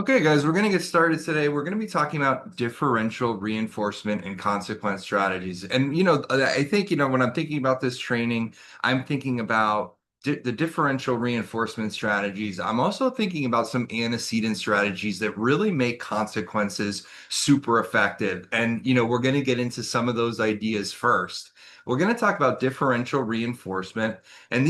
Okay, guys, we're going to get started today. We're going to be talking about differential reinforcement and consequence strategies. And, I think, when I'm thinking about this training, I'm thinking about the differential reinforcement strategies. I'm also thinking about some antecedent strategies that really make consequences super effective. And, we're going to get into some of those ideas first. We're going to talk about differential reinforcement. And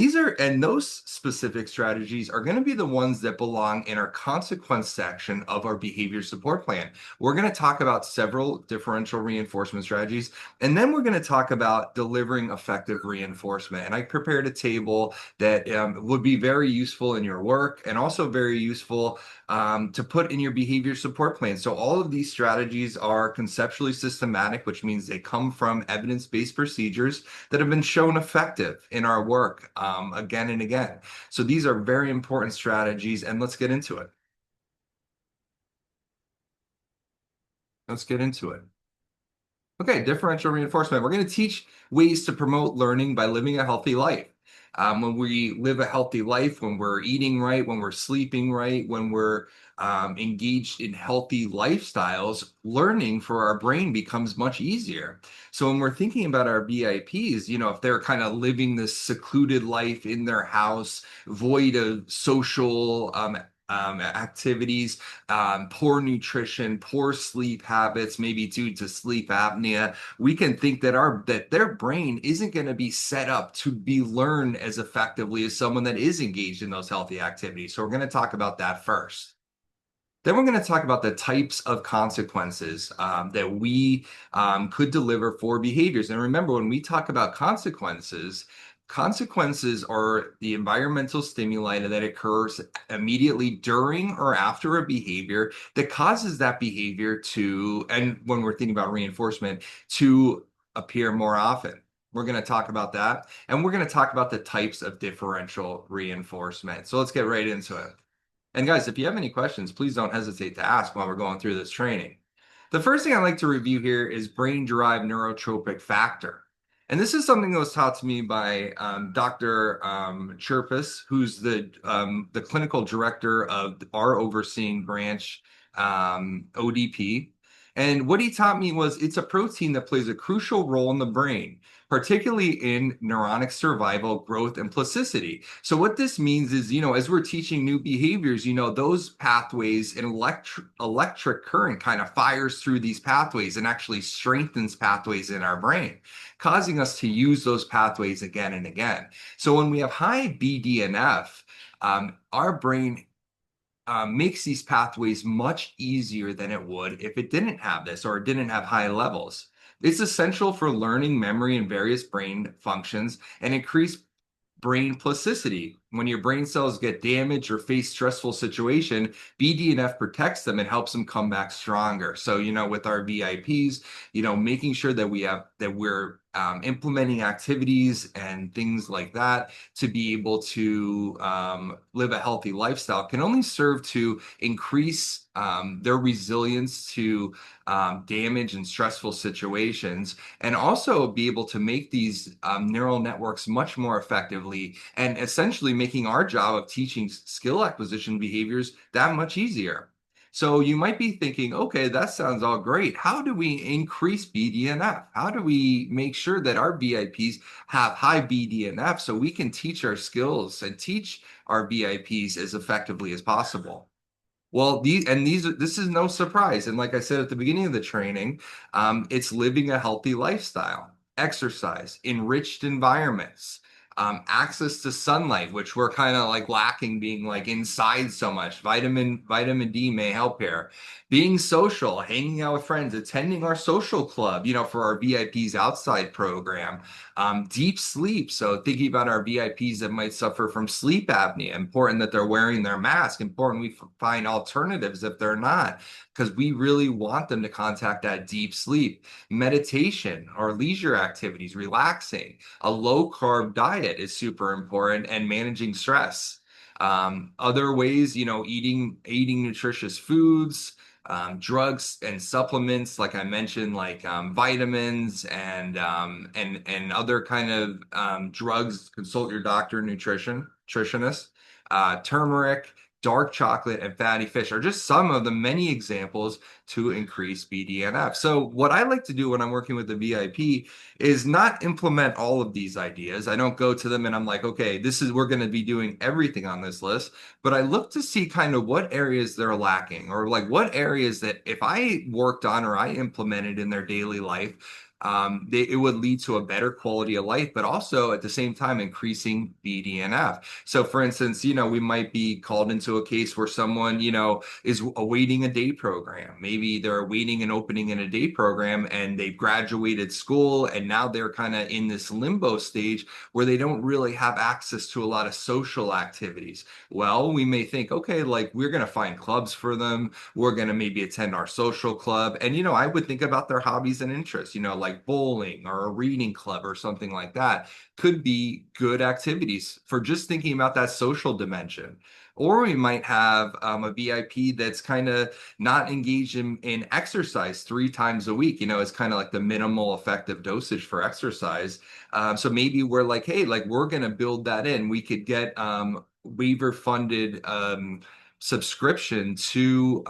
those specific strategies are going to be the ones that belong in our consequence section of our behavior support plan. We're going to talk about several differential reinforcement strategies, and then we're going to talk about delivering effective reinforcement. And I prepared a table that would be very useful in your work and also very useful to put in your behavior support plan. So all of these strategies are conceptually systematic, which means they come from evidence-based procedures that have been shown effective in our work again and again. So these are very important strategies, and let's get into it. Let's get into it. Okay, differential reinforcement. We're going to teach ways to promote learning by living a healthy life. When we live a healthy life, when we're eating right, when we're sleeping right, when we're engaged in healthy lifestyles, learning for our brain becomes much easier. So when we're thinking about our VIPs, if they're kind of living this secluded life in their house, void of social activities, poor nutrition, poor sleep habits, maybe due to sleep apnea, we can think that their brain isn't going to be set up to be learned as effectively as someone that is engaged in those healthy activities. So we're going to talk about that first. Then we're going to talk about the types of consequences that we could deliver for behaviors. And remember, when we talk about consequences, consequences are the environmental stimuli that occurs immediately during or after a behavior that causes that behavior to, and when we're thinking about reinforcement, to appear more often. We're going to talk about that. And we're going to talk about the types of differential reinforcement. So let's get right into it. And guys, if you have any questions, please don't hesitate to ask while we're going through this training. The first thing I'd like to review here is brain-derived neurotropic factor. And this is something that was taught to me by Dr. Chirpus, who's the clinical director of our overseeing branch, ODP. And what he taught me was it's a protein that plays a crucial role in the brain, particularly in neuronic survival, growth, and plasticity. So what this means is, as we're teaching new behaviors, those pathways, an electric current kind of fires through these pathways and actually strengthens pathways in our brain, causing us to use those pathways again and again. So when we have high BDNF, our brain makes these pathways much easier than it would if it didn't have this or it didn't have high levels. It's essential for learning, memory, and various brain functions and increase brain plasticity. When your brain cells get damaged or face stressful situation, BDNF protects them and helps them come back stronger. So, with our VIPs, making sure that we're implementing activities and things like that to be able to live a healthy lifestyle can only serve to increase their resilience to damage and stressful situations, and also be able to make these neural networks much more effectively and essentially making our job of teaching skill acquisition behaviors that much easier. So you might be thinking, okay, that sounds all great. How do we increase BDNF? How do we make sure that our VIPs have high BDNF so we can teach our skills and teach our VIPs as effectively as possible? Well, this is no surprise. And like I said at the beginning of the training, it's living a healthy lifestyle, exercise, enriched environments, access to sunlight, which we're kind of like lacking being like inside so much. Vitamin D may help here. Being social, hanging out with friends, attending our social club, for our VIPs outside program. Deep sleep. So thinking about our VIPs that might suffer from sleep apnea, important that they're wearing their mask, important we find alternatives if they're not, because we really want them to contact that deep sleep. Meditation or leisure activities, relaxing. A low carb diet is super important, and managing stress. Other ways, eating nutritious foods, drugs and supplements, like I mentioned, like vitamins and other kind of drugs. Consult your doctor, nutritionist. Turmeric, dark chocolate, and fatty fish are just some of the many examples to increase BDNF. So what I like to do when I'm working with the VIP is not implement all of these ideas. I don't go to them and I'm like, okay, this is we're going to be doing everything on this list, but I look to see kind of what areas they're lacking or like what areas that if I worked on or I implemented in their daily life, it would lead to a better quality of life, but also at the same time increasing BDNF. So, for instance, we might be called into a case where someone, is awaiting a day program. Maybe they're awaiting an opening in a day program and they've graduated school and now they're kind of in this limbo stage where they don't really have access to a lot of social activities. Well, we may think, okay, like we're going to find clubs for them. We're going to maybe attend our social club. And, I would think about their hobbies and interests, like bowling or a reading club or something like that could be good activities for just thinking about that social dimension. Or we might have a VIP that's kind of not engaged in exercise 3 times a week. It's kind of like the minimal effective dosage for exercise. So maybe we're like, hey, like we're going to build that in. We could get waiver funded subscription to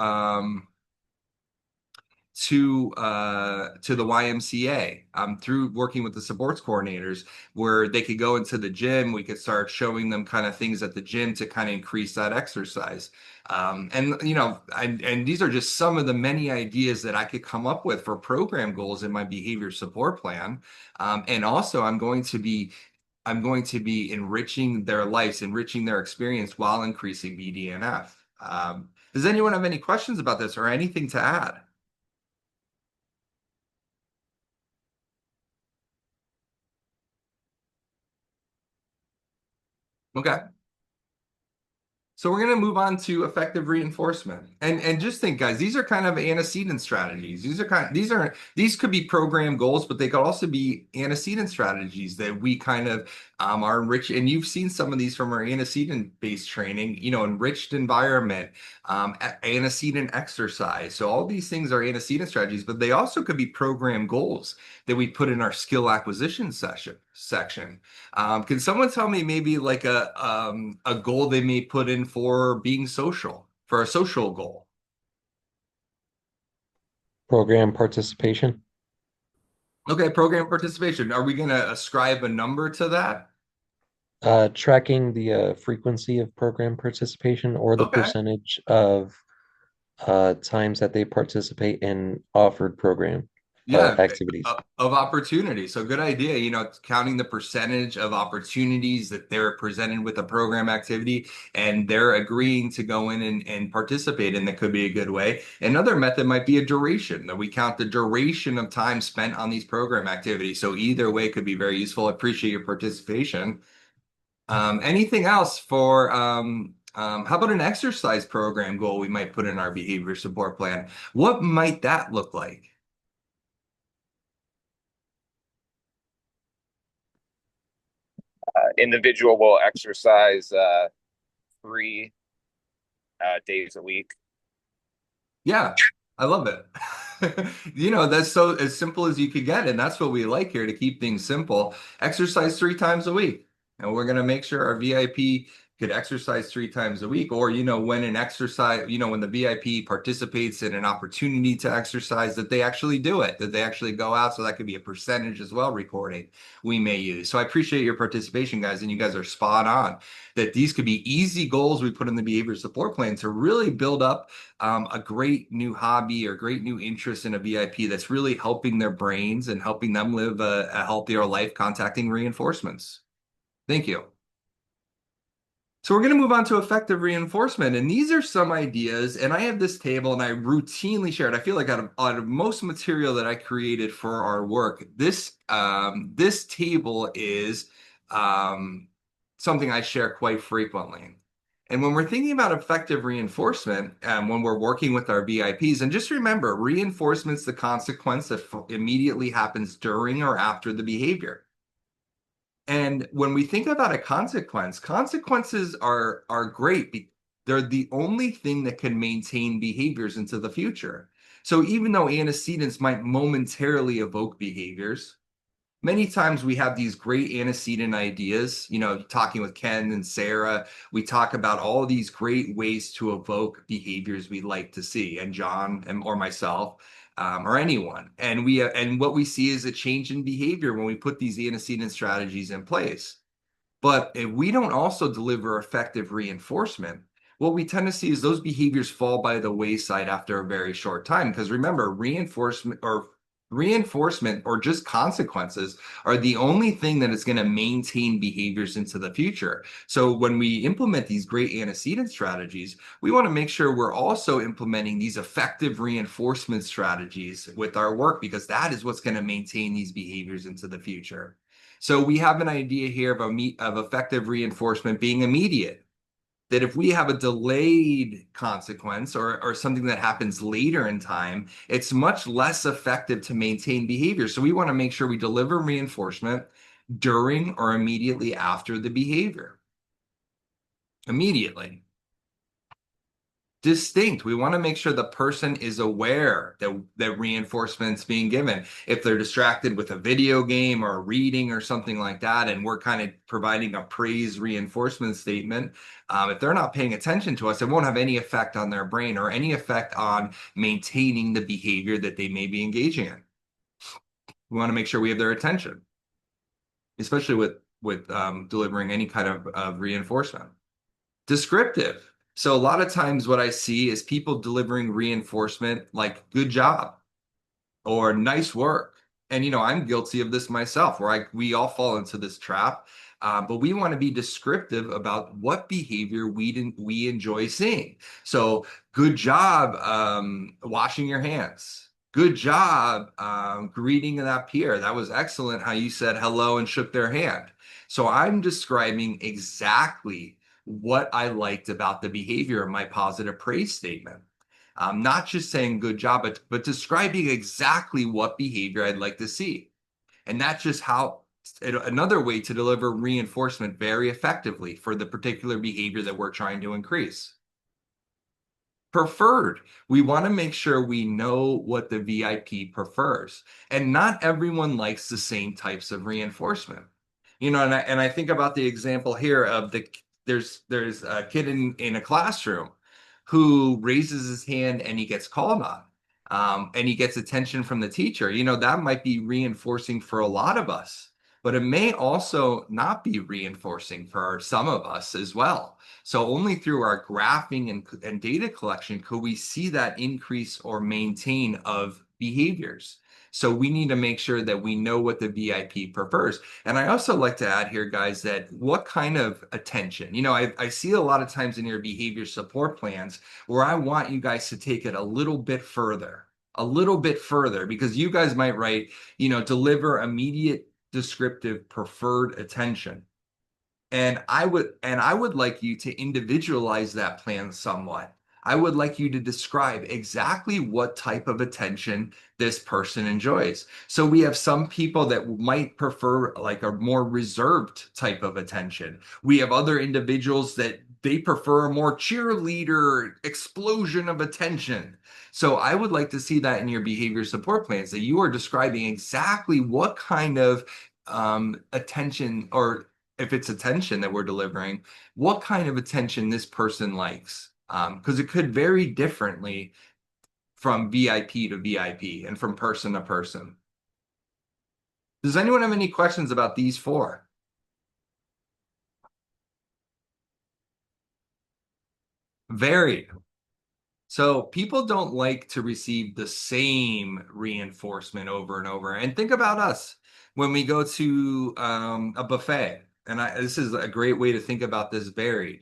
the YMCA through working with the sports coordinators where they could go into the gym. We could start showing them kind of things at the gym to kind of increase that exercise. And these are just some of the many ideas that I could come up with for program goals in my behavior support plan. And also I'm going to be enriching their lives, enriching their experience while increasing BDNF. Does anyone have any questions about this or anything to add? Okay. So we're going to move on to effective reinforcement. And just think, guys, these are kind of antecedent strategies. These could be program goals, but they could also be antecedent strategies that we kind of are enriched. And you've seen some of these from our antecedent-based training, enriched environment, antecedent exercise. So all these things are antecedent strategies, but they also could be program goals that we put in our skill acquisition section. Can someone tell me maybe like a goal they may put in for being social, for a social goal? Program participation. Okay, program participation. Are we going to ascribe a number to that? Tracking the frequency of program participation or the Okay. percentage of times that they participate in offered program Yeah, activities. of opportunity. So good idea. Counting the percentage of opportunities that they're presented with a program activity and they're agreeing to go in and participate in that could be a good way. Another method might be a duration, that we count the duration of time spent on these program activities. So either way could be very useful. I appreciate your participation. Anything else for how about an exercise program goal we might put in our behavior support plan? What might that look like? Individual will exercise 3 days a week. Yeah, I love it. That's so as simple as you could get, and that's what we like here to keep things simple. Exercise 3 times a week, and we're gonna make sure our VIP could exercise 3 times a week, or when an exercise, when the VIP participates in an opportunity to exercise, that they actually do it, that they actually go out. So that could be a percentage as well recording we may use. So I appreciate your participation, guys, and you guys are spot on that these could be easy goals we put in the behavior support plan to really build up a great new hobby or great new interest in a VIP that's really helping their brains and helping them live a healthier life, contacting reinforcements. Thank you. So we're going to move on to effective reinforcement. And these are some ideas. And I have this table and I routinely share it. I feel like out of most material that I created for our work, this table is something I share quite frequently. And when we're thinking about effective reinforcement, when we're working with our VIPs, and just remember, reinforcement's the consequence that immediately happens during or after the behavior. And when we think about a consequence, consequences are great. They're the only thing that can maintain behaviors into the future. So even though antecedents might momentarily evoke behaviors, Many times we have these great antecedent ideas, talking with Ken and Sarah, we talk about all these great ways to evoke behaviors we'd like to see, and John or myself, or anyone. And what we see is a change in behavior when we put these antecedent strategies in place. But if we don't also deliver effective reinforcement, what we tend to see is those behaviors fall by the wayside after a very short time. Because remember, reinforcement or just consequences are the only thing that is going to maintain behaviors into the future. So when we implement these great antecedent strategies, we want to make sure we're also implementing these effective reinforcement strategies with our work, because that is what's going to maintain these behaviors into the future. So we have an idea here of effective reinforcement being immediate. That if we have a delayed consequence or something that happens later in time, it's much less effective to maintain behavior. So we want to make sure we deliver reinforcement during or immediately after the behavior. Immediately. Distinct. We want to make sure the person is aware that reinforcement's being given. If they're distracted with a video game or reading or something like that, and we're kind of providing a praise reinforcement statement, if they're not paying attention to us, it won't have any effect on their brain or any effect on maintaining the behavior that they may be engaging in. We want to make sure we have their attention, especially with delivering any kind of reinforcement. Descriptive. So a lot of times what I see is people delivering reinforcement like good job or nice work. And I'm guilty of this myself, where we all fall into this trap. But we want to be descriptive about what behavior we enjoy seeing. So good job washing your hands. Good job greeting that peer. That was excellent how you said hello and shook their hand. So I'm describing exactly what I liked about the behavior of my positive praise statement. Not just saying good job, but describing exactly what behavior I'd like to see. And that's just another way to deliver reinforcement very effectively for the particular behavior that we're trying to increase. Preferred. We want to make sure we know what the VIP prefers. And not everyone likes the same types of reinforcement. And I think about the example here of there's a kid in a classroom who raises his hand and he gets called on. And he gets attention from the teacher. That might be reinforcing for a lot of us, but it may also not be reinforcing for some of us as well. So only through our graphing and data collection could we see that increase or maintain of behaviors. So we need to make sure that we know what the VIP prefers. And I also like to add here, guys, that what kind of attention, I see a lot of times in your behavior support plans where I want you guys to take it a little bit further, because you guys might write, deliver immediate, descriptive, preferred attention. And I would like you to individualize that plan somewhat. I would like you to describe exactly what type of attention this person enjoys. So we have some people that might prefer like a more reserved type of attention. We have other individuals that they prefer a more cheerleader explosion of attention. So I would like to see that in your behavior support plans, that you are describing exactly what kind of attention, or if it's attention that we're delivering, what kind of attention this person likes. Because it could vary differently from VIP to VIP and from person to person. Does anyone have any questions about these four? Varied. So people don't like to receive the same reinforcement over and over. And think about us when we go to a buffet. And this is a great way to think about this varied.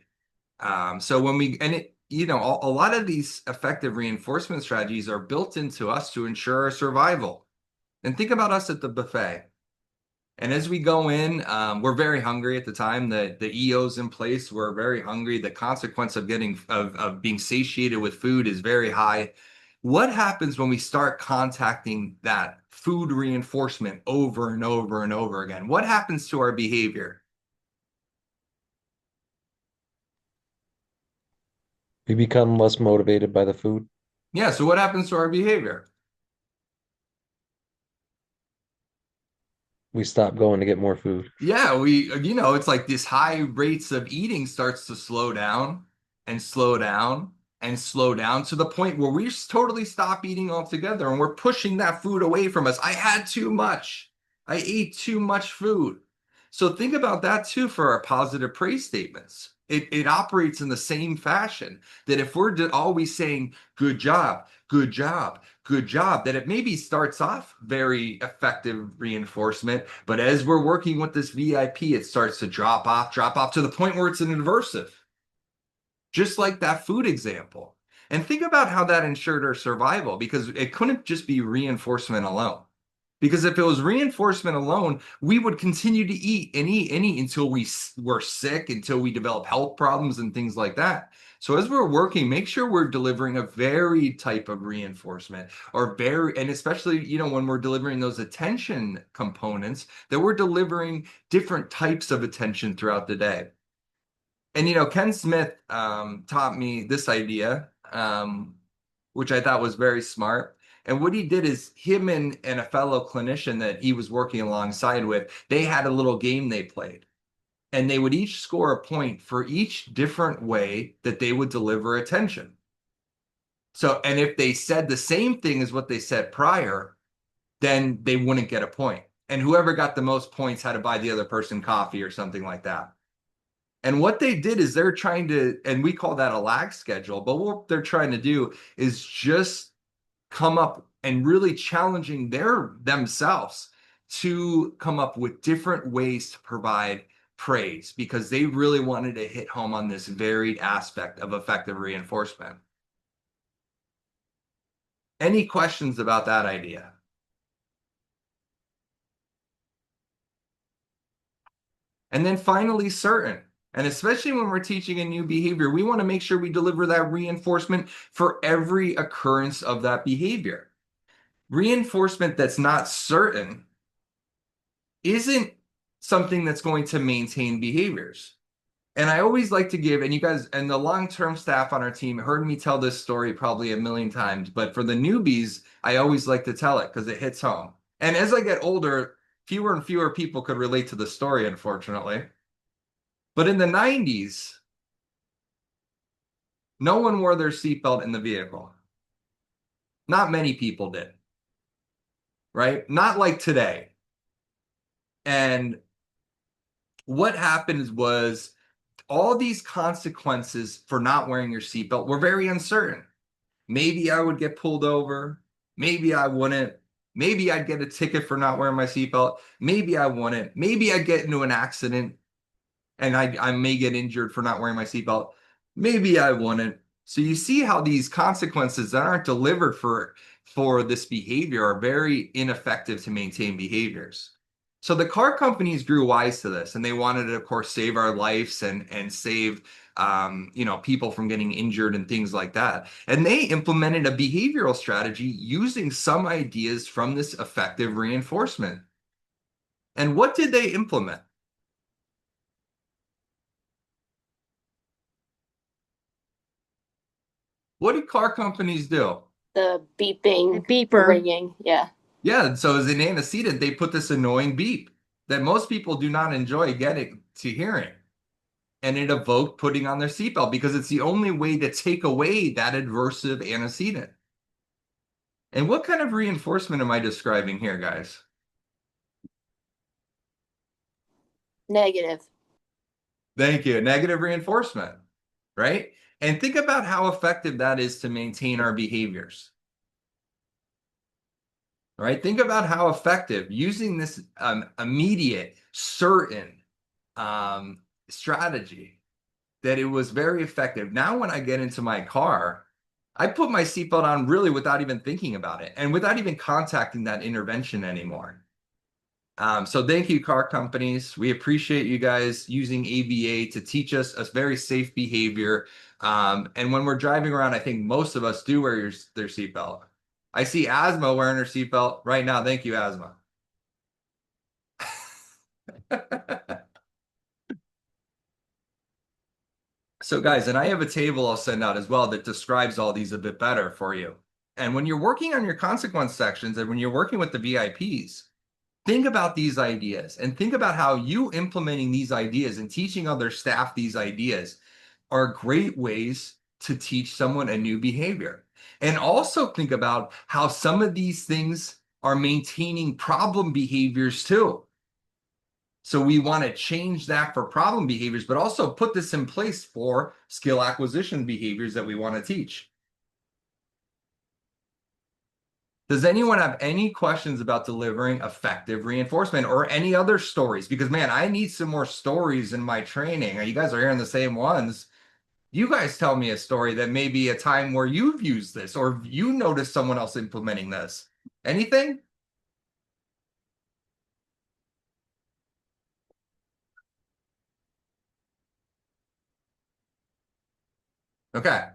So when we, and it, a lot of these effective reinforcement strategies are built into us to ensure our survival. And think about us at the buffet. And as we go in, we're very hungry at the time. The EO's in place. We're very hungry. The consequence of being satiated with food is very high. What happens when we start contacting that food reinforcement over and over and over again? What happens to our behavior? We become less motivated by the food. Yeah, so what happens to our behavior? We stop going to get more food. Yeah, it's like this high rates of eating starts to slow down and slow down and slow down to the point where we totally stop eating altogether and we're pushing that food away from us. I had too much. I ate too much food. So think about that too for our positive praise statements. It operates in the same fashion that if we're always saying, good job, good job, good job, that it maybe starts off very effective reinforcement, but as we're working with this VIP, it starts to drop off to the point where it's an aversive, just like that food example. And think about how that ensured our survival because it couldn't just be reinforcement alone. Because if it was reinforcement alone, we would continue to eat and eat and eat until we were sick, until we develop health problems and things like that. So as we're working, make sure we're delivering a varied type of reinforcement or and especially, when we're delivering those attention components, that we're delivering different types of attention throughout the day. And Ken Smith taught me this idea, which I thought was very smart. And what he did is him and a fellow clinician that he was working alongside with, they had a little game they played. And they would each score a point for each different way that they would deliver attention. So, and if they said the same thing as what they said prior, then they wouldn't get a point. And whoever got the most points had to buy the other person coffee or something like that. And what they did is they're trying to, and we call that a lag schedule, but what they're trying to do is just come up and really challenging themselves to come up with different ways to provide praise because they really wanted to hit home on this varied aspect of effective reinforcement. Any questions about that idea? And then finally, certain. And especially when we're teaching a new behavior, we want to make sure we deliver that reinforcement for every occurrence of that behavior. Reinforcement that's not certain isn't something that's going to maintain behaviors. And I always like to give, and you guys, and the long-term staff on our team heard me tell this story probably a million times, but for the newbies, I always like to tell it because it hits home. And as I get older, fewer and fewer people could relate to the story, unfortunately. But in the 90s, no one wore their seatbelt in the vehicle. Not many people did, right? Not like today. And what happened was all these consequences for not wearing your seatbelt were very uncertain. Maybe I would get pulled over. Maybe I wouldn't. Maybe I'd get a ticket for not wearing my seatbelt. Maybe I wouldn't. Maybe I'd get into an accident and I may get injured for not wearing my seatbelt. Maybe I wouldn't. So you see how these consequences that aren't delivered for this behavior are very ineffective to maintain behaviors. So the car companies grew wise to this, and they wanted to, of course, save our lives and save people from getting injured and things like that. And they implemented a behavioral strategy using some ideas from this effective reinforcement. And what did they implement? What do car companies do? The beeping, The beeper. ringing. Yeah. Yeah, so as an antecedent, they put this annoying beep that most people do not enjoy getting to hearing. And it evoked putting on their seatbelt because it's the only way to take away that adversive antecedent. And what kind of reinforcement am I describing here, guys? Negative. Thank you. Negative reinforcement, right? And think about how effective that is to maintain our behaviors. Right? Think about how effective using this immediate, certain strategy that it was very effective. Now, when I get into my car, I put my seatbelt on really without even thinking about it and without even contacting that intervention anymore. So thank you, car companies. We appreciate you guys using ABA to teach us a very safe behavior. And when we're driving around, I think most of us do wear their seatbelt. I see Asma wearing her seatbelt right now. Thank you, Asma. So guys, and I have a table I'll send out as well that describes all these a bit better for you. And when you're working on your consequence sections and when you're working with the VIPs, think about these ideas and think about how you implementing these ideas and teaching other staff these ideas are great ways to teach someone a new behavior. And also think about how some of these things are maintaining problem behaviors too. So we want to change that for problem behaviors, but also put this in place for skill acquisition behaviors that we want to teach. Does anyone have any questions about delivering effective reinforcement or any other stories? Because man, I need some more stories in my training. You guys are hearing the same ones. You guys tell me a story that may be a time where you've used this or you noticed someone else implementing this. Anything? Okay.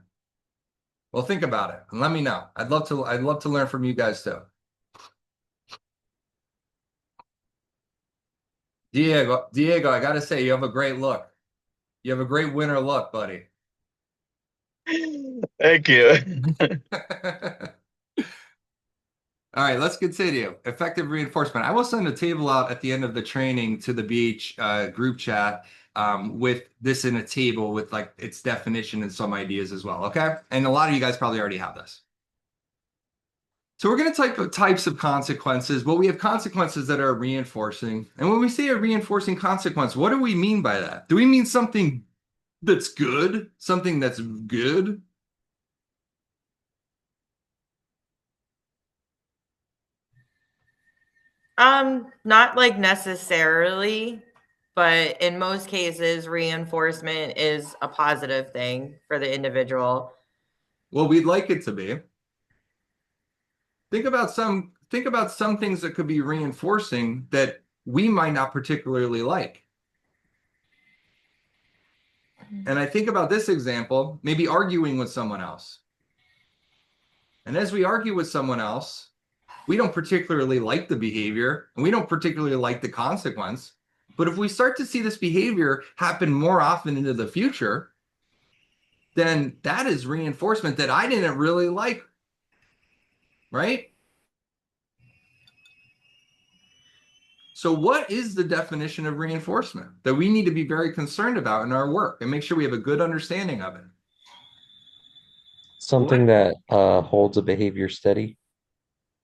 Well, think about it and let me know. I'd love to learn from you guys too. Diego, I gotta say, you have a great look. You have a great winter look, buddy. Thank you. All right, let's continue. Effective reinforcement. I will send a table out at the end of the training to the BH group chat with this in a table with like its definition and some ideas as well. Okay. And a lot of you guys probably already have this. So we're going to type of types of consequences. Well, we have consequences that are reinforcing. And when we say a reinforcing consequence, what do we mean by that? Do we mean something that's good? Something that's good? Not like necessarily, but in most cases, reinforcement is a positive thing for the individual. Well, we'd like it to be. Think about some things that could be reinforcing that we might not particularly like. And I think about this example, maybe arguing with someone else. And as we argue with someone else, we don't particularly like the behavior and we don't particularly like the consequence. But if we start to see this behavior happen more often into the future, then that is reinforcement that I didn't really like, right? So what is the definition of reinforcement that we need to be very concerned about in our work and make sure we have a good understanding of it? Something that holds a behavior steady.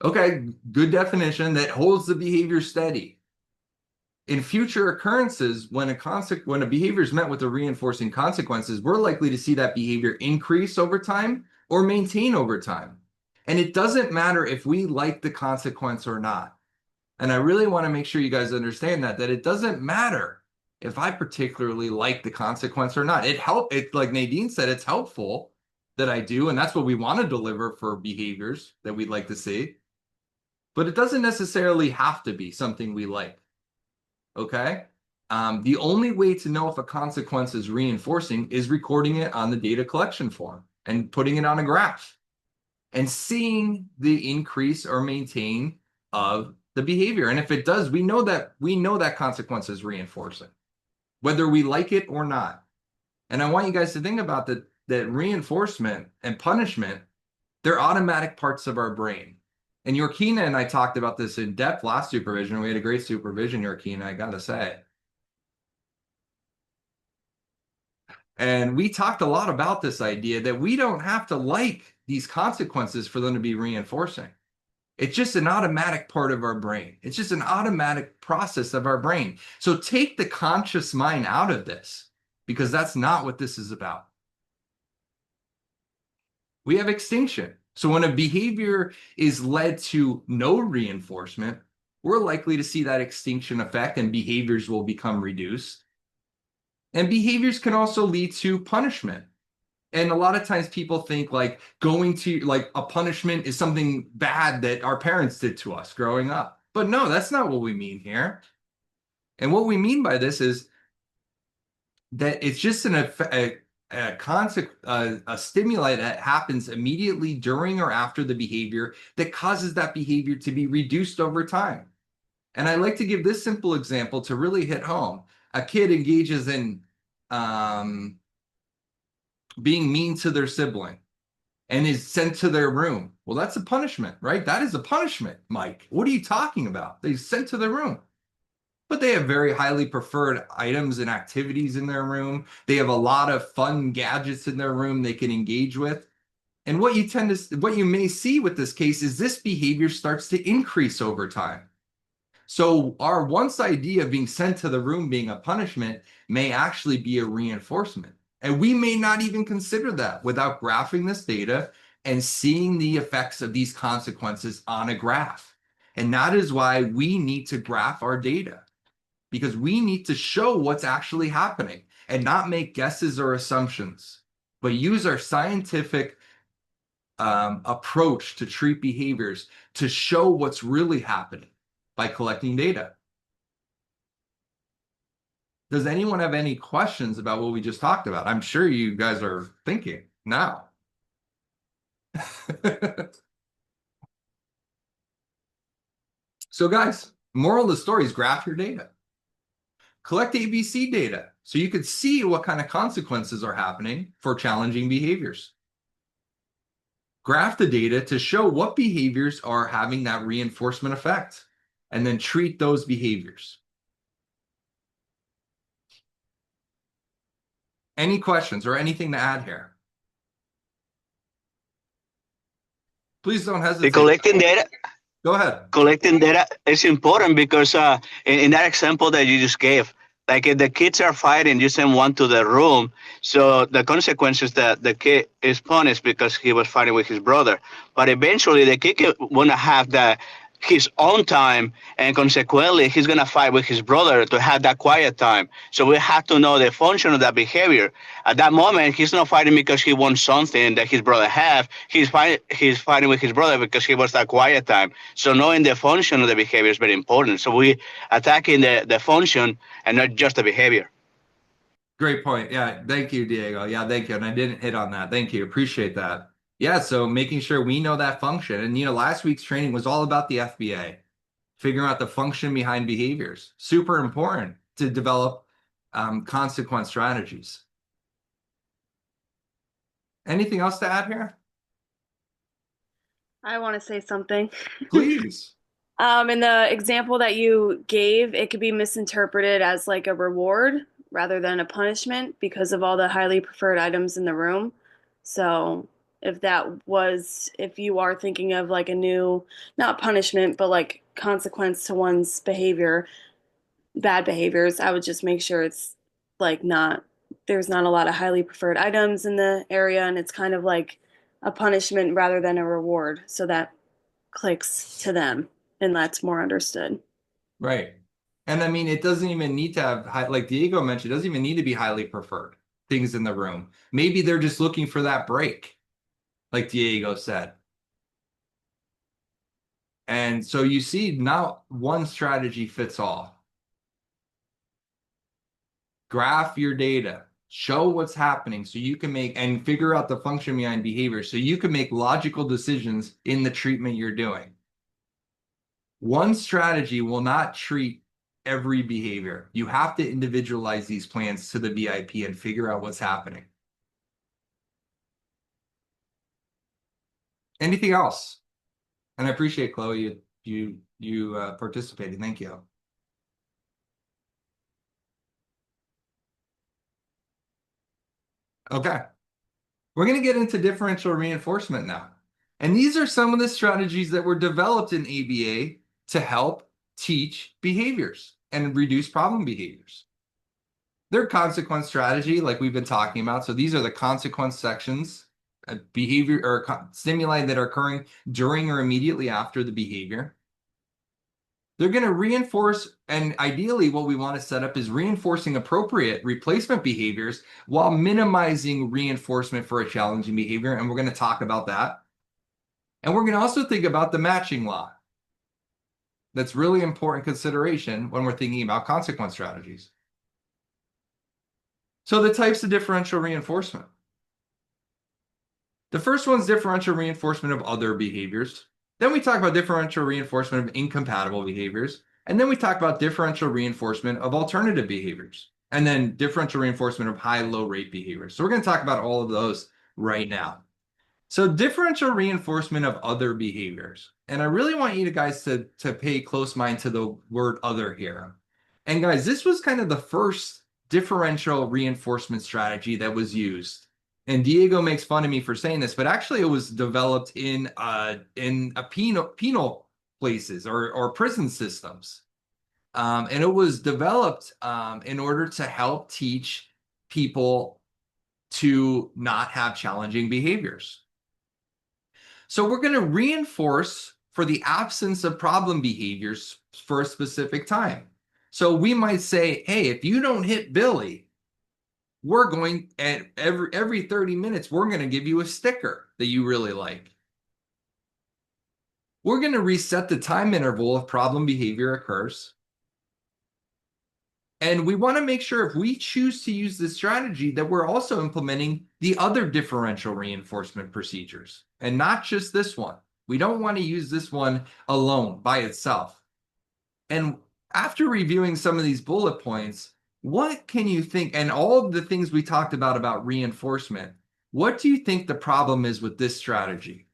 Okay, good definition that holds the behavior steady. In future occurrences, when a behavior is met with the reinforcing consequences, we're likely to see that behavior increase over time or maintain over time. And it doesn't matter if we like the consequence or not. And I really want to make sure you guys understand that it doesn't matter if I particularly like the consequence or not. It like Nadine said, it's helpful that I do, and that's what we want to deliver for behaviors that we'd like to see. But it doesn't necessarily have to be something we like. Okay? The only way to know if a consequence is reinforcing is recording it on the data collection form and putting it on a graph and seeing the increase or maintain of the behavior. And if it does, we know that consequence is reinforcing, whether we like it or not. And I want you guys to think about that reinforcement and punishment, they're automatic parts of our brain. And Yorkina and I talked about this in depth last supervision. We had a great supervision, Yorkina, I gotta say. And we talked a lot about this idea that we don't have to like these consequences for them to be reinforcing. It's just an automatic part of our brain. It's just an automatic process of our brain. So take the conscious mind out of this because that's not what this is about. We have extinction. So when a behavior is led to no reinforcement, we're likely to see that extinction effect and behaviors will become reduced. And behaviors can also lead to punishment. And a lot of times people think like going to like a punishment is something bad that our parents did to us growing up. But no, that's not what we mean here. And what we mean by this is that it's just a stimuli that happens immediately during or after the behavior that causes that behavior to be reduced over time. And I like to give this simple example to really hit home. A kid engages in being mean to their sibling. and is sent to their room. Well, that's a punishment, right? That is a punishment, Mike. What are you talking about? They're sent to their room. But they have very highly preferred items and activities in their room. They have a lot of fun gadgets in their room they can engage with. And what you may see with this case is this behavior starts to increase over time. So our once idea of being sent to the room being a punishment may actually be a reinforcement. And we may not even consider that without graphing this data and seeing the effects of these consequences on a graph. And that is why we need to graph our data, because we need to show what's actually happening and not make guesses or assumptions, but use our scientific approach to treat behaviors to show what's really happening by collecting data. Does anyone have any questions about what we just talked about? I'm sure you guys are thinking now. So guys, moral of the story is graph your data. Collect ABC data so you could see what kind of consequences are happening for challenging behaviors. Graph the data to show what behaviors are having that reinforcement effect, and then treat those behaviors. Any questions or anything to add here? Please don't hesitate. Collecting data. Go ahead. Collecting data is important because in that example that you just gave, like if the kids are fighting, you send one to the room. So the consequence is that the kid is punished because he was fighting with his brother. But eventually the kid want to have his own time, and consequently he's going to fight with his brother to have that quiet time. So we have to know the function of that behavior. At that moment, he's not fighting because he wants something that his brother have. He's fighting with his brother because he wants that quiet time. So knowing the function of the behavior is very important. So we attacking the function and not just the behavior. Great point. Yeah, thank you, Diego. Yeah, thank you. And I didn't hit on that. Thank you. Appreciate that. Yeah, so making sure we know that function. And, last week's training was all about the FBA, figuring out the function behind behaviors. Super important to develop consequence strategies. Anything else to add here? I want to say something. Please. In the example that you gave, it could be misinterpreted as like a reward rather than a punishment because of all the highly preferred items in the room. So if you are thinking of like a new, not punishment, but like consequence to one's behavior, bad behaviors, I would just make sure it's like there's not a lot of highly preferred items in the area, and it's kind of like a punishment rather than a reward. So that clicks to them and that's more understood. Right. And I mean, it doesn't even need to have, like Diego mentioned, it doesn't even need to be highly preferred things in the room. Maybe they're just looking for that break, like Diego said. And so you see, not one strategy fits all. Graph your data, show what's happening so you can and figure out the function behind behavior so you can make logical decisions in the treatment you're doing. One strategy will not treat every behavior. You have to individualize these plans to the VIP and figure out what's happening. Anything else? And I appreciate, Chloe, you participating. Thank you. Okay. We're going to get into differential reinforcement now. And these are some of the strategies that were developed in ABA to help teach behaviors and reduce problem behaviors. Their consequence strategy, like we've been talking about. So these are the consequence sections, behavior or stimuli that are occurring during or immediately after the behavior. They're going to reinforce, and ideally what we want to set up is reinforcing appropriate replacement behaviors while minimizing reinforcement for a challenging behavior. And we're going to talk about that. And we're going to also think about the matching law. That's really important consideration when we're thinking about consequence strategies. So the types of differential reinforcement. The first one's differential reinforcement of other behaviors. Then we talk about differential reinforcement of incompatible behaviors. And then we talk about differential reinforcement of alternative behaviors. And then differential reinforcement of high-low rate behaviors. So we're going to talk about all of those right now. So differential reinforcement of other behaviors. And I really want you guys to pay close mind to the word other here. And guys, this was kind of the first differential reinforcement strategy that was used. And Diego makes fun of me for saying this, but actually it was developed in a penal places or prison systems. And it was developed in order to help teach people to not have challenging behaviors. So we're going to reinforce for the absence of problem behaviors for a specific time. So we might say, hey, if you don't hit Billy, we're going at every 30 minutes, we're going to give you a sticker that you really like. We're going to reset the time interval if problem behavior occurs. And we want to make sure if we choose to use this strategy that we're also implementing the other differential reinforcement procedures and not just this one. We don't want to use this one alone by itself. And after reviewing some of these bullet points, what can you think, and all of the things we talked about reinforcement, what do you think the problem is with this strategy?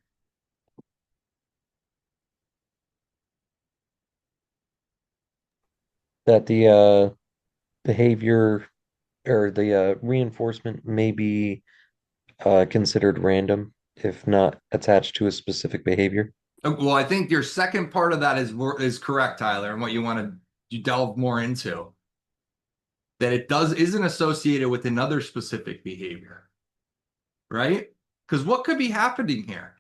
That the behavior or the reinforcement may be considered random if not attached to a specific behavior. Well, I think your second part of that is correct, Tyler, and what you want to delve more into. That it isn't associated with another specific behavior, right? Because what could be happening here?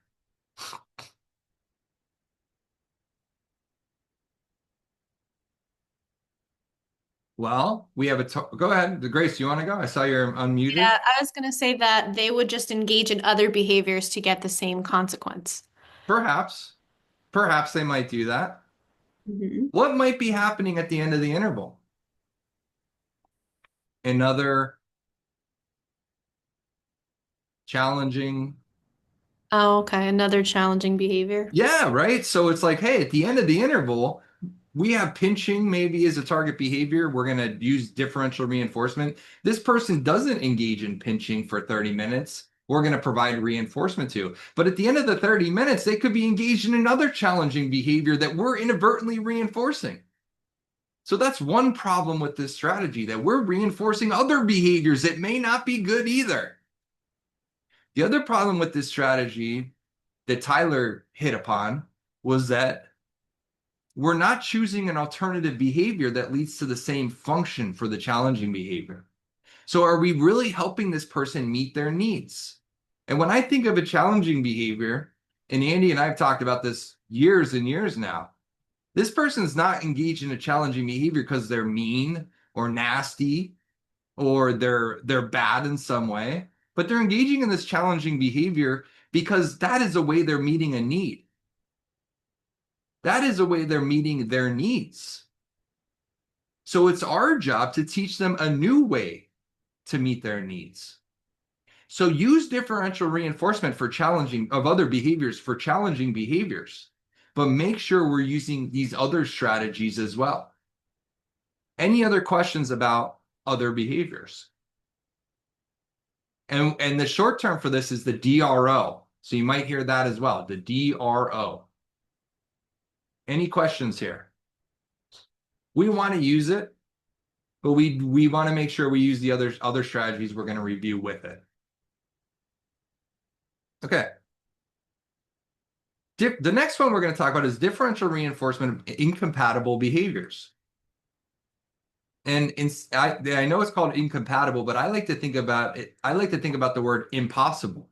Well, we have go ahead. Grace, you want to go? I saw you're unmuted. Yeah, I was going to say that they would just engage in other behaviors to get the same consequence. Perhaps they might do that. Mhm. What might be happening at the end of the interval? Another challenging. Oh, okay. Another challenging behavior. Yeah, right. So it's like, hey, at the end of the interval, we have pinching maybe as a target behavior. We're going to use differential reinforcement. This person doesn't engage in pinching for 30 minutes. We're going to provide reinforcement to. But at the end of the 30 minutes, they could be engaged in another challenging behavior that we're inadvertently reinforcing. So that's one problem with this strategy, that we're reinforcing other behaviors that may not be good either. The other problem with this strategy that Tyler hit upon was that we're not choosing an alternative behavior that leads to the same function for the challenging behavior. So are we really helping this person meet their needs? And when I think of a challenging behavior, and Andy and I have talked about this years and years now, this person's not engaged in a challenging behavior because they're mean or nasty or they're bad in some way, but they're engaging in this challenging behavior because that is a way they're meeting a need. That is a way they're meeting their needs. So it's our job to teach them a new way to meet their needs. So use differential reinforcement for challenging of other behaviors for challenging behaviors, but make sure we're using these other strategies as well. Any other questions about other behaviors? And the short term for this is the DRO. So you might hear that as well, the DRO. Any questions here? We want to use it, but we want to make sure we use the other strategies we're going to review with it. Okay. The next one we're going to talk about is differential reinforcement of incompatible behaviors. And I know it's called incompatible, but I like to think about it. I like to think about the word impossible.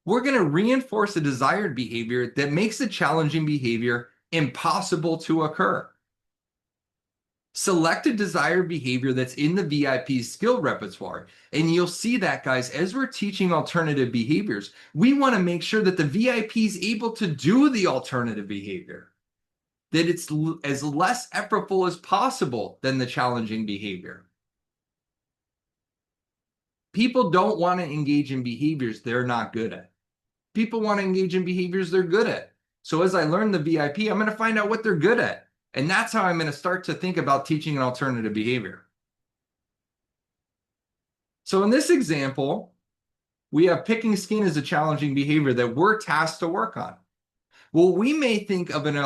We're going to reinforce a desired behavior that makes the challenging behavior impossible to occur. Select a desired behavior that's in the VIP's skill repertoire. And you'll see that, guys, as we're teaching alternative behaviors, we want to make sure that the VIP is able to do the alternative behavior, that it's as less effortful as possible than the challenging behavior. People don't want to engage in behaviors they're not good at. People want to engage in behaviors they're good at. So as I learn the VIP, I'm going to find out what they're good at. And that's how I'm going to start to think about teaching an alternative behavior. So in this example, We have picking skin as a challenging behavior that we're tasked to work on. Well, we may think of an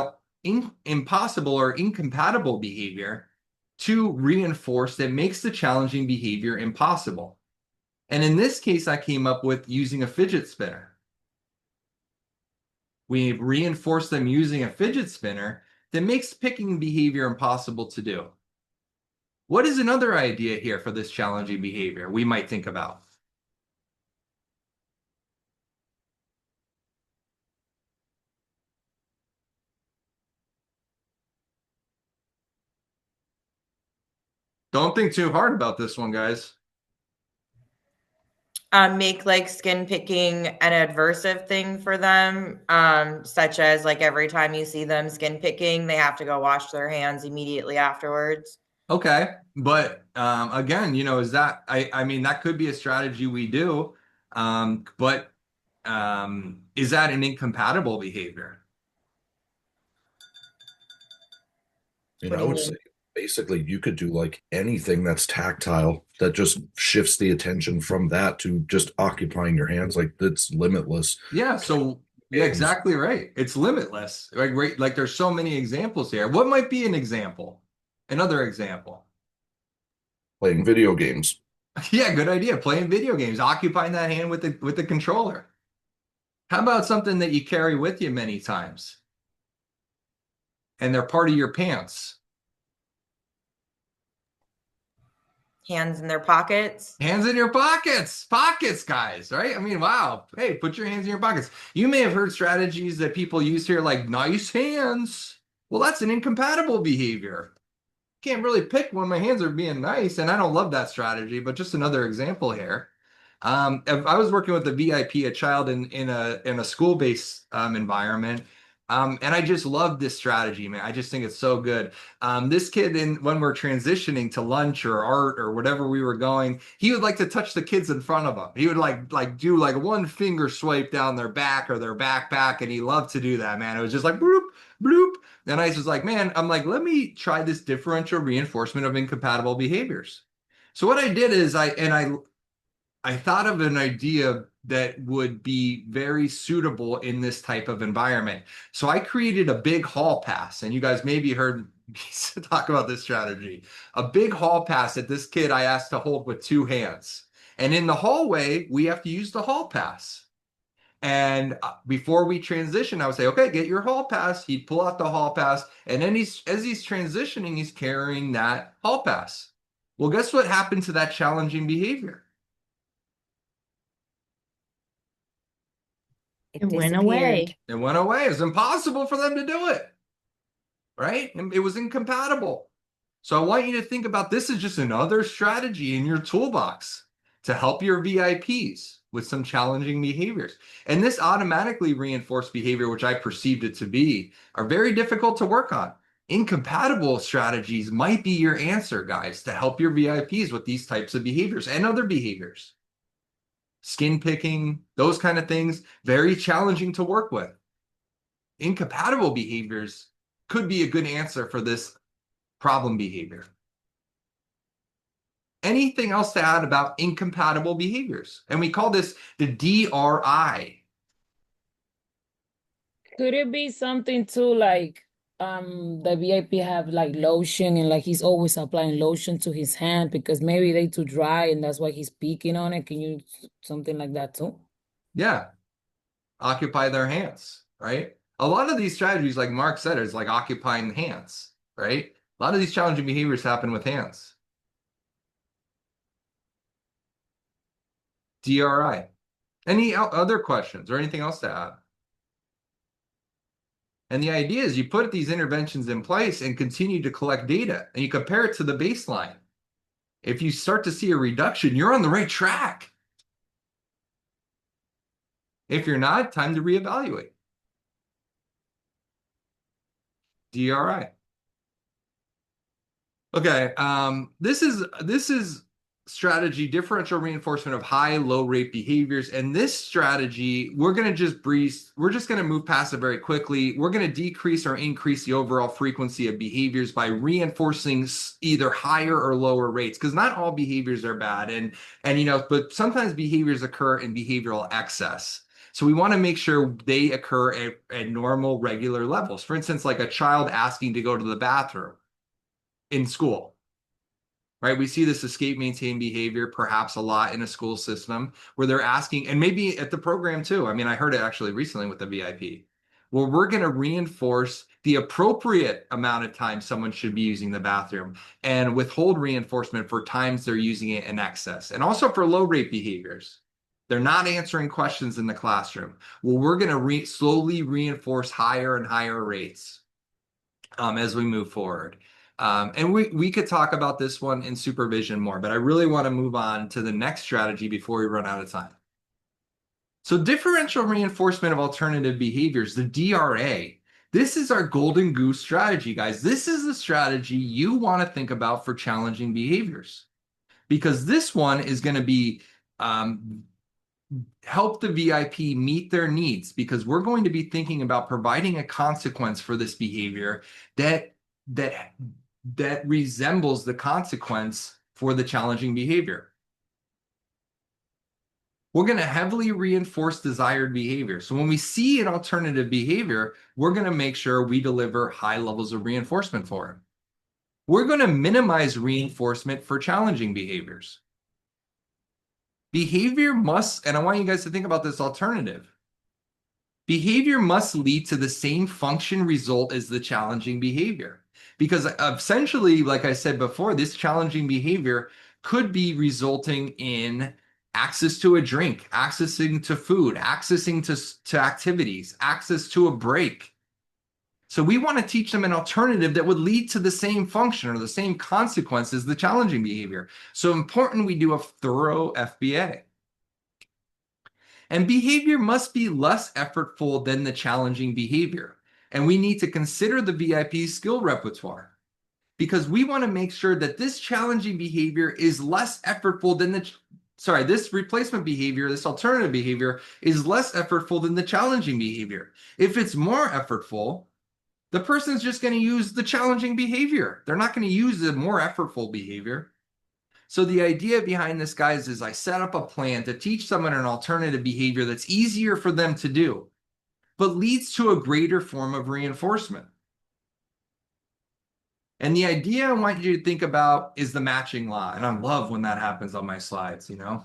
impossible or incompatible behavior to reinforce that makes the challenging behavior impossible. And in this case, I came up with using a fidget spinner. We reinforce them using a fidget spinner that makes picking behavior impossible to do. What is another idea here for this challenging behavior we might think about? Don't think too hard about this one, guys. Make like skin picking an adversive thing for them, such as like every time you see them skin picking, they have to go wash their hands immediately afterwards. Okay, but again, is that I mean that could be a strategy we do, but is that an incompatible behavior? And What I do you would mean? say basically you could do like anything that's tactile that just shifts the attention from that to just occupying your hands. Like that's limitless. Yeah, yeah, Games, exactly right. It's limitless. Like there's so many examples here. What might be an example? Another example. playing video games, Yeah, good idea. Playing video games, occupying that hand with the controller. How about something that you carry with you many times and they're part of your pants? Hands in their pockets. Hands in your pockets, pockets, guys, right? I mean, wow. Hey, put your hands in your pockets. You may have heard strategies that people use here, like nice hands. Well, that's an incompatible behavior. Can't really pick when my hands are being nice, and I don't love that strategy, but just another example here. If I was working with a VIP, a child in a school-based environment, and I just love this strategy, man. I just think it's so good. This kid, when we're transitioning to lunch or art or whatever we were going, he would like to touch the kids in front of him. He would like do like one finger swipe down their back or their backpack, and he loved to do that, man. It was just like bloop, bloop. And I was like, man, I'm like, let me try this differential reinforcement of incompatible behaviors. So what I did is I thought of an idea that would be very suitable in this type of environment. So I created a big hall pass, and you guys maybe heard me talk about this strategy. A big hall pass that this kid I asked to hold with two hands. And in the hallway, we have to use the hall pass. And before we transition, I would say, okay, get your hall pass. He'd pull out the hall pass. And then as he's transitioning, he's carrying that hall pass. Well, guess what happened to that challenging behavior? It went away. It went away. It was impossible for them to do it, right? It was incompatible. So I want you to think about this as just another strategy in your toolbox to help your VIPs with some challenging behaviors. And this automatically reinforced behavior, which I perceived it to be, are very difficult to work on. Incompatible strategies might be your answer, guys, to help your VIPs with these types of behaviors and other behaviors. Skin picking, those kind of things, very challenging to work with. Incompatible behaviors could be a good answer for this problem behavior. Anything else to add about incompatible behaviors? And we call this the DRI. Could it be something too like the VIP have like lotion and like he's always applying lotion to his hand because maybe they too dry and that's why he's peeking on it. Can you something like that too? Yeah, occupy their hands, right? A lot of these strategies, like Mark said, is like occupying the hands, right? A lot of these challenging behaviors happen with hands. DRI. Any other questions or anything else to add? And the idea is you put these interventions in place and continue to collect data and you compare it to the baseline. If you start to see a reduction, you're on the right track. If you're not, time to reevaluate. DRI. Okay, this is strategy, differential reinforcement of high, low rate behaviors. And this strategy, we're going to just breeze, we're just going to move past it very quickly. We're going to decrease or increase the overall frequency of behaviors by reinforcing either higher or lower rates, because not all behaviors are bad. And you know, but sometimes behaviors occur in behavioral excess. So we want to make sure they occur at normal, regular levels. For instance, like a child asking to go to the bathroom in school. Right? We see this escape maintain behavior perhaps a lot in a school system where they're asking, and maybe at the program too. I mean, I heard it actually recently with the VIP, where we're going to reinforce the appropriate amount of time someone should be using the bathroom and withhold reinforcement for times they're using it in excess. And also for low rate behaviors. They're not answering questions in the classroom. Well, we're going to slowly reinforce higher and higher rates as we move forward. And we could talk about this one in supervision more, but I really want to move on to the next strategy before we run out of time. So differential reinforcement of alternative behaviors, the DRA, this is our golden goose strategy, guys. This is the strategy you want to think about for challenging behaviors, because this one is going to be help the VIP meet their needs, because we're going to be thinking about providing a consequence for this behavior that resembles the consequence for the challenging behavior. We're going to heavily reinforce desired behavior. So when we see an alternative behavior, we're going to make sure we deliver high levels of reinforcement for it. We're going to minimize reinforcement for challenging behaviors. Behavior must, and I want you guys to think about this alternative. Behavior must lead to the same function result as the challenging behavior. Because essentially, like I said before, this challenging behavior could be resulting in access to a drink, accessing to food, accessing to activities, access to a break. So we want to teach them an alternative that would lead to the same function or the same consequence as the challenging behavior. So important we do a thorough FBA. And behavior must be less effortful than the challenging behavior. And we need to consider the VIP's skill repertoire, because we want to make sure that this challenging behavior is less effortful than this replacement behavior, this alternative behavior is less effortful than the challenging behavior. If it's more effortful, the person's just going to use the challenging behavior. They're not going to use the more effortful behavior. So the idea behind this, guys, is I set up a plan to teach someone an alternative behavior that's easier for them to do, but leads to a greater form of reinforcement. And the idea I want you to think about is the matching law. And I love when that happens on my slides, you know?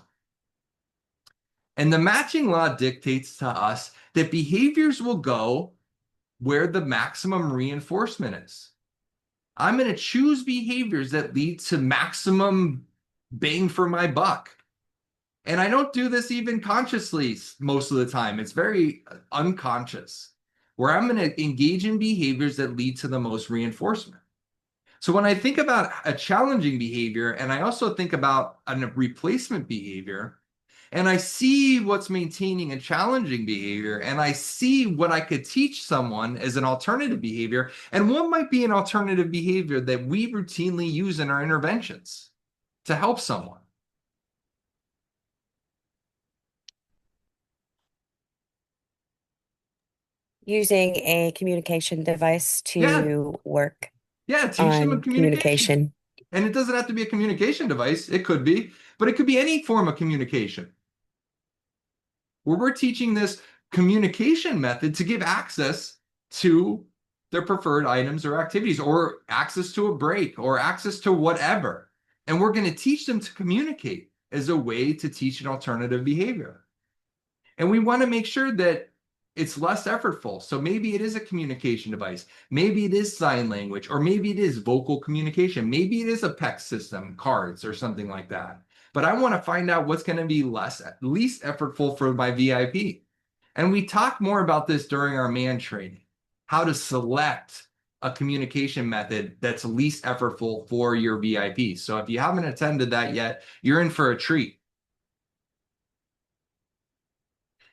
And the matching law dictates to us that behaviors will go where the maximum reinforcement is. I'm going to choose behaviors that lead to maximum bang for my buck. And I don't do this even consciously most of the time. It's very unconscious, where I'm going to engage in behaviors that lead to the most reinforcement. So when I think about a challenging behavior, and I also think about a replacement behavior, and I see what's maintaining a challenging behavior, and I see what I could teach someone as an alternative behavior, and what might be an alternative behavior that we routinely use in our interventions to help someone. Using a communication device to work Yeah, teach them a on communication. And it doesn't have to be a communication device. It could be, but it could be any form of communication, where we're teaching this communication method to give access to their preferred items or activities, or access to a break, or access to whatever. And we're going to teach them to communicate as a way to teach an alternative behavior. And we want to make sure that it's less effortful. So maybe it is a communication device. Maybe it is sign language, or maybe it is vocal communication. Maybe it is a PEC system, cards, or something like that. But I want to find out what's going to be least effortful for my VIP. And we talk more about this during our MAN training, how to select a communication method that's least effortful for your VIP. So if you haven't attended that yet, you're in for a treat.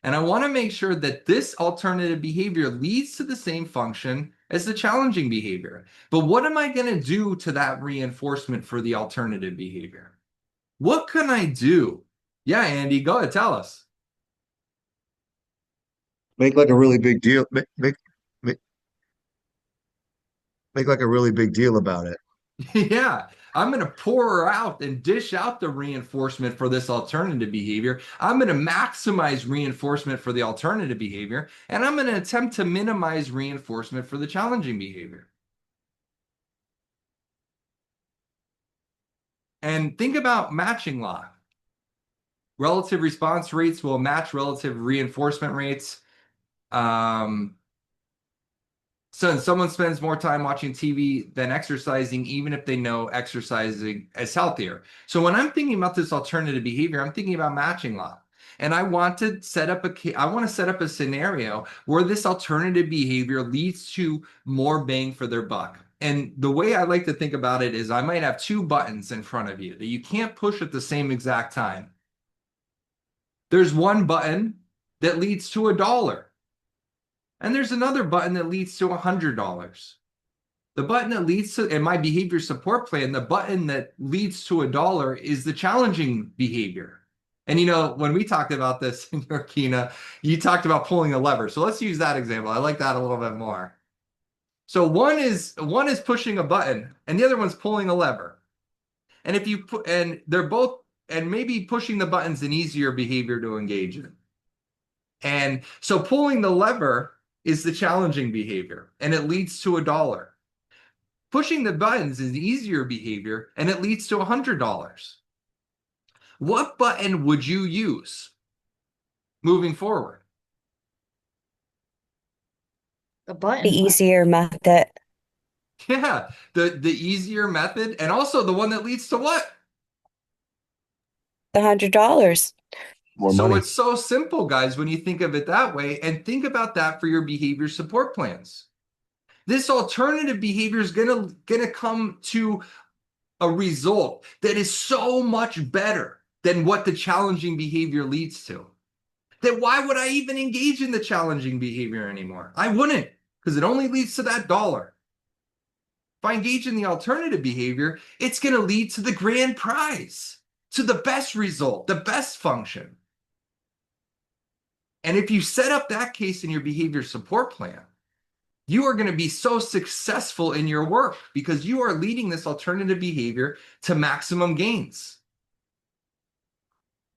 And I want to make sure that this alternative behavior leads to the same function as the challenging behavior. But what am I going to do to that reinforcement for the alternative behavior? What can I do? Yeah, Andy, go ahead, tell us. Make like a really big deal. Make, make like a really big deal about it. Yeah, I'm going to pour out and dish out the reinforcement for this alternative behavior. I'm going to maximize reinforcement for the alternative behavior, and I'm going to attempt to minimize reinforcement for the challenging behavior. And think about matching law. Relative response rates will match relative reinforcement rates. So someone spends more time watching TV than exercising, even if they know exercising is healthier. So when I'm thinking about this alternative behavior, I'm thinking about matching law. And I want to set up a scenario where this alternative behavior leads to more bang for their buck. And the way I like to think about it is I might have two buttons in front of you that you can't push at the same exact time. There's one button that leads to $1. And there's another button that leads to $100. The button that leads to, in my behavior support plan, the button that leads to $1 is the challenging behavior. And when we talked about this in your Kina, you talked about pulling a lever. So let's use that example. I like that a little bit more. So one is pushing a button and the other one's pulling a lever. And if you put, and they're both, and maybe pushing the button's an easier behavior to engage in. And so pulling the lever is the challenging behavior and it leads to $1. Pushing the buttons is easier behavior and it leads to $100. What button would you use moving forward? The button. The easier method. Yeah, the easier method and also the one that leads to what? The $100. More So money. it's so simple, guys, when you think of it that way, and think about that for your behavior support plans. This alternative behavior is gonna come to a result that is so much better than what the challenging behavior leads to. That why would I even engage in the challenging behavior anymore? I wouldn't, because it only leads to that $1. If I engage in the alternative behavior, it's going to lead to the grand prize, to the best result, the best function. And if you set up that case in your behavior support plan, you are going to be so successful in your work because you are leading this alternative behavior to maximum gains.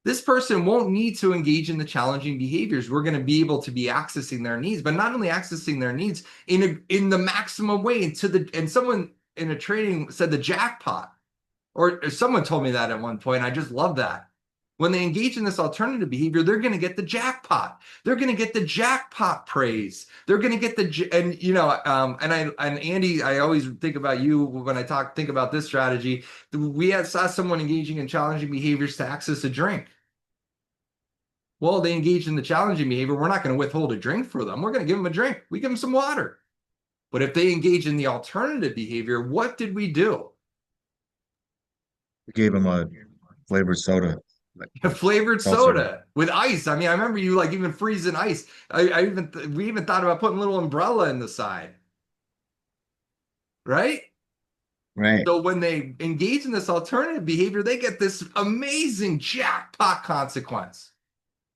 This person won't need to engage in the challenging behaviors. We're going to be able to be accessing their needs, but not only accessing their needs in the maximum way. And someone in a training said the jackpot, or someone told me that at one point. I just love that. When they engage in this alternative behavior, they're going to get the jackpot. They're going to get the jackpot praise. They're going to get and Andy, I always think about you when I think about this strategy. Saw someone engaging in challenging behaviors to access a drink. Well, they engage in the challenging behavior. We're not going to withhold a drink for them. We're going to give them a drink. We give them some water. But if they engage in the alternative behavior, what did we do? We gave him a flavored soda. A flavored Seltzer. soda with ice. I mean, I remember you even freezing ice. We even thought about putting a little umbrella in the side. Right? Right. So when they engage in this alternative behavior, they get this amazing jackpot consequence.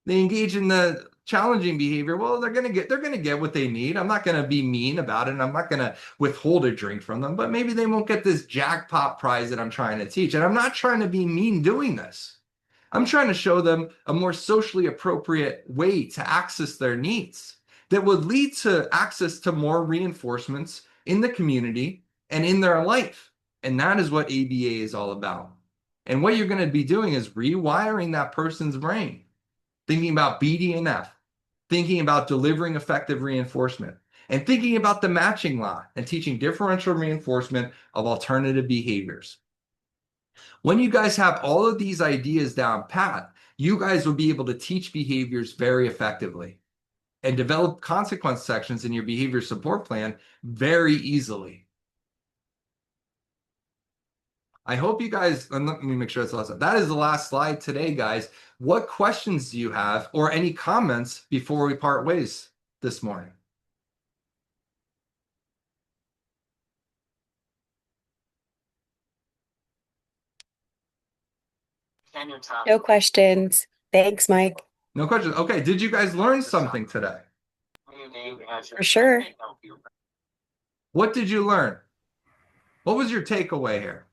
They engage in the challenging behavior. Well, they're gonna get what they need. I'm not gonna be mean about it. I'm not gonna withhold a drink from them, but maybe they won't get this jackpot prize that I'm trying to teach. And I'm not trying to be mean doing this. I'm trying to show them a more socially appropriate way to access their needs that would lead to access to more reinforcements in the community and in their life. And that is what ABA is all about. And what you're going to be doing is rewiring that person's brain, thinking about BDNF, thinking about delivering effective reinforcement, and thinking about the matching law and teaching differential reinforcement of alternative behaviors. When you guys have all of these ideas down pat, you guys will be able to teach behaviors very effectively and develop consequence sections in your behavior support plan very easily. I hope you guys, and let me make sure that's the last slide. That is the last slide today, guys. What questions do you have or any comments before we part ways this morning? No questions. Thanks, Mike. No question. Okay, did you guys learn something today? For sure. What did you learn? What was your takeaway here?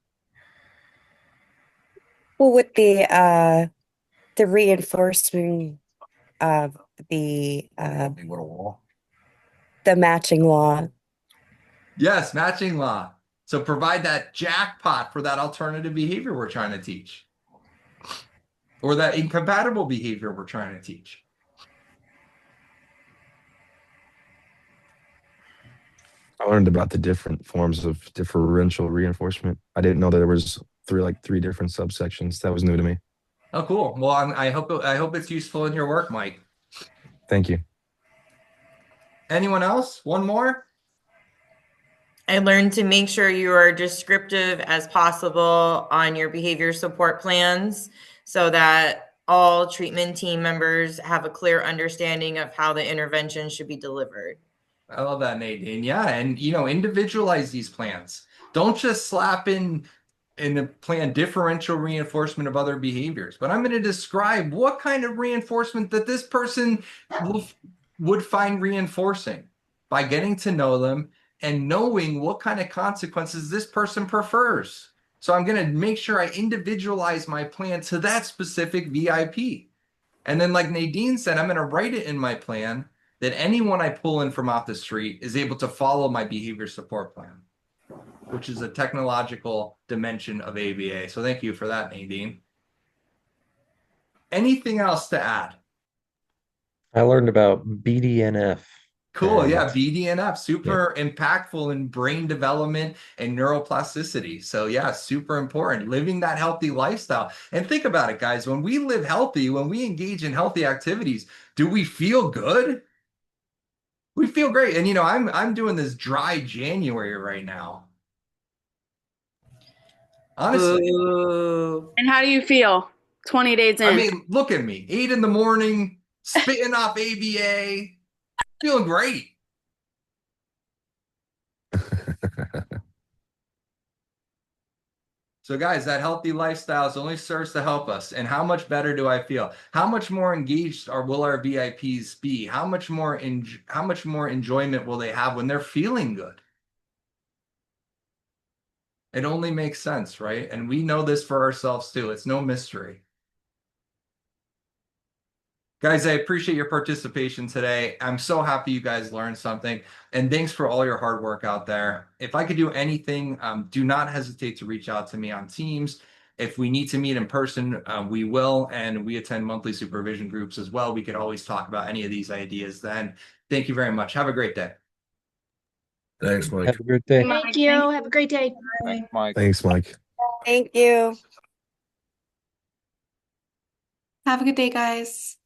Well, with the reinforcement of the matching law. Yes, matching law. So provide that jackpot for that alternative behavior we're trying to teach, or that incompatible behavior we're trying to teach. I learned about the different forms of differential reinforcement. I didn't know that there was three different subsections. That was new to me. Oh, cool. Well, I hope it's useful in your work, Mike. Thank you. Anyone else? One more? I learned to make sure you are descriptive as possible on your behavior support plans so that all treatment team members have a clear understanding of how the intervention should be delivered. I love that, Nadine. Yeah, and individualize these plans. Don't just slap in the plan differential reinforcement of other behaviors, but I'm going to describe what kind of reinforcement that this person would find reinforcing by getting to know them and knowing what kind of consequences this person prefers. So I'm going to make sure I individualize my plan to that specific VIP. And then, like Nadine said, I'm going to write it in my plan that anyone I pull in from off the street is able to follow my behavior support plan, which is a technological dimension of ABA. So thank you for that, Nadine. Anything else to add? I learned about BDNF. Cool. Yeah. BDNF, super impactful in brain development and neuroplasticity. So yeah, super important. Living that healthy lifestyle. And think about it, guys. When we live healthy, when we engage in healthy activities, do we feel good? We feel great. And I'm doing this dry January right now. Honestly. Ooh. And how do you feel 20 days in? I mean, look at me. 8 a.m, spitting off ABA, feeling great. So guys, that healthy lifestyle only serves to help us. And how much better do I feel? How much more engaged will our VIPs be? How much more enjoyment will they have when they're feeling good? It only makes sense, right? And we know this for ourselves too. It's no mystery. Guys, I appreciate your participation today. I'm so happy you guys learned something. And thanks for all your hard work out there. If I could do anything, do not hesitate to reach out to me on Teams. If we need to meet in person, we will. And we attend monthly supervision groups as well. We could always talk about any of these ideas then. Thank you very much. Have a great day. Thanks, Mike. Have a great day. Thank you. Have a great day. Thanks, Mike. Thanks, Mike. Thank you. Have a good day, guys.